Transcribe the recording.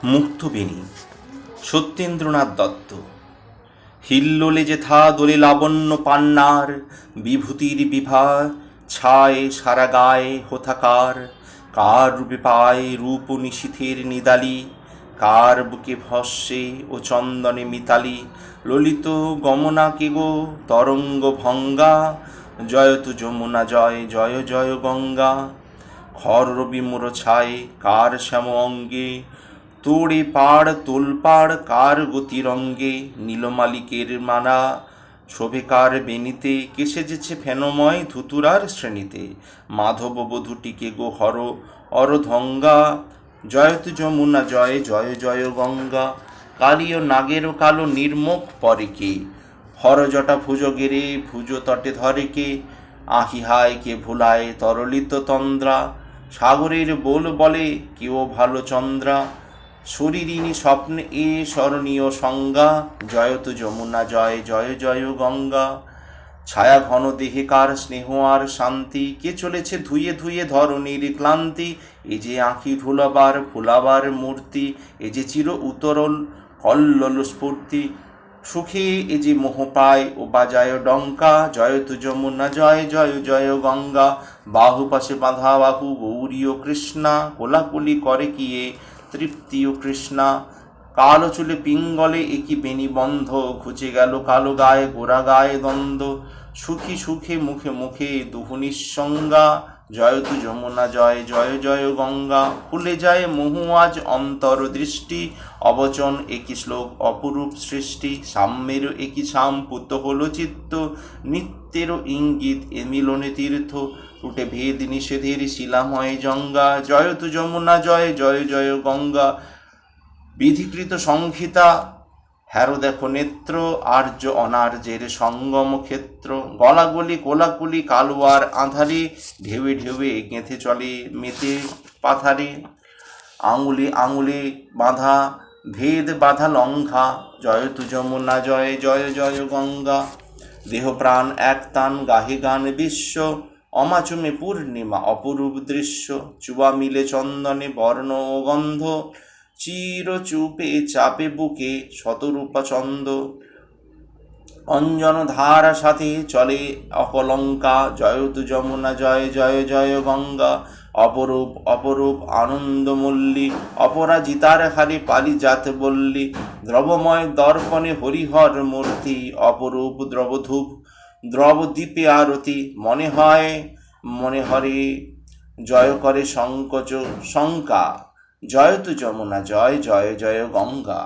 মুক্তবেণী সত্যেন্দ্রনাথ দত্ত। হিল্লোলে যেথা দোলে লাবণ্য পান্নার, বিভূতির বিভা ছায় সারা গায়ে হোথাকার। কার রূপে পায় রূপ নিশীথের নিদালি, কার বুকে ভস্যে ও চন্দনে মিতালি। ললিত গমনা কে গো তরঙ্গ ভঙ্গা, জয়তু যমুনা জয় জয় জয় গঙ্গা। খর রবি মোর ছায় কার শ্যাম অঙ্গে, তোড়ে পাড় তোলপাড় কার গতিরঙ্গে। নীলমালিকের মানা শোভে কার বেনিতে, কে সেজেছে ফেনময় ধুতুরার শ্রেণীতে। মাধব বধূটিকে গো হর অরধঙ্গা, জয়তু যমুনা জয় জয় জয় গঙ্গা। কালীয় নাগের কালো নির্মুখ পরে কে, হর জটা ভুজ গেরে ভুজ তটে ধরে কে। আহি হায় কে ভুলায় তরলিত তন্দ্রা, সাগরের বোল বলে কেউ ভালো চন্দ্রা। শরীরিনী স্বপ্নে এ স্মরণীয় সংজ্ঞা, জয়তু যমুনা জয় জয় জয় গঙ্গা। ছায়া ঘন দেহে কার স্নেহ আর শান্তি, কে চলেছে ধুয়ে ধুয়ে ধরণীর ক্লান্তি। এ যে আঁখি ভুলাবার মূর্তি, এ যে চির উতরল কল্লোল স্ফূর্তি। সুখে এ যে মোহ পায় ও বাজায় ডঙ্কা, জয়তু যমুনা জয় জয় জয় গঙ্গা। বাহু পাশে বাঁধা বাহু গৌরী ও কৃষ্ণা, কোলাকুলি করে কি এ তৃপ্তি ও কৃষ্ণা। কালো চুলে পিঙ্গলে একি বেনি বন্ধ, ঘুচে গেল কালো গায়ে গোরা গায়ে দ্বন্দ্ব। সুখী সুখে মুখে মুখে দুহু নিঃসঙ্গা, জয়তু যমুনা জয় জয় জয় গঙ্গা। খুলে যায় মোহ আজ অন্তর দৃষ্টি, অবচন একই শ্লোক অপরূপ সৃষ্টি। সাম্যের একই সাম পুত হল চিত্ত, নিত্যেরও ইঙ্গিত এ মিলনে তীর্থ। উঠে ভেদ নিষেধের শিলাময় জঙ্গা, জয়তু যমুনা জয় জয় জয় গঙ্গা। বিধিকৃত সংহিতা হ্যারো দেখো নেত্র, আর্য অনার্যের সঙ্গম ক্ষেত্র। গলাগলি কোলাকুলি কালোয়ার আঁধারে, ঢেউয়ে ঢেউয়ে গেঁথে চলে মেতে পাথারে। আঙুলে আঙুলে বাঁধা ভেদ বাধা লঙ্ঘা, জয়তু যমুনা জয় জয় জয় গঙ্গা। দেহ প্রাণ এক তান গাহে গান বিশ্ব, অমাচমে পূর্ণিমা অপরূপ দৃশ্য। চুবা মিলে চন্দনে বর্ণ ও গন্ধ, চির চুপে চাপে বুকে শতরূপা চন্দ। অঞ্জন ধারা সাথে চলে অকলঙ্কা, জয়তু যমুনা জয় জয় জয় গঙ্গা। অপরূপ অপরূপ আনন্দমল্লী, অপরাজিতার হারে পারিজাত বল্লী। দ্রবময় দর্পণে হরিহর মূর্তি, অপরূপ দ্রবধূপ দ্রবদ্বীপে আরতি। মনে হরে জয় করে সংকোচ শঙ্কা, জয়তু যমুনা জয় জয় জয় গঙ্গা।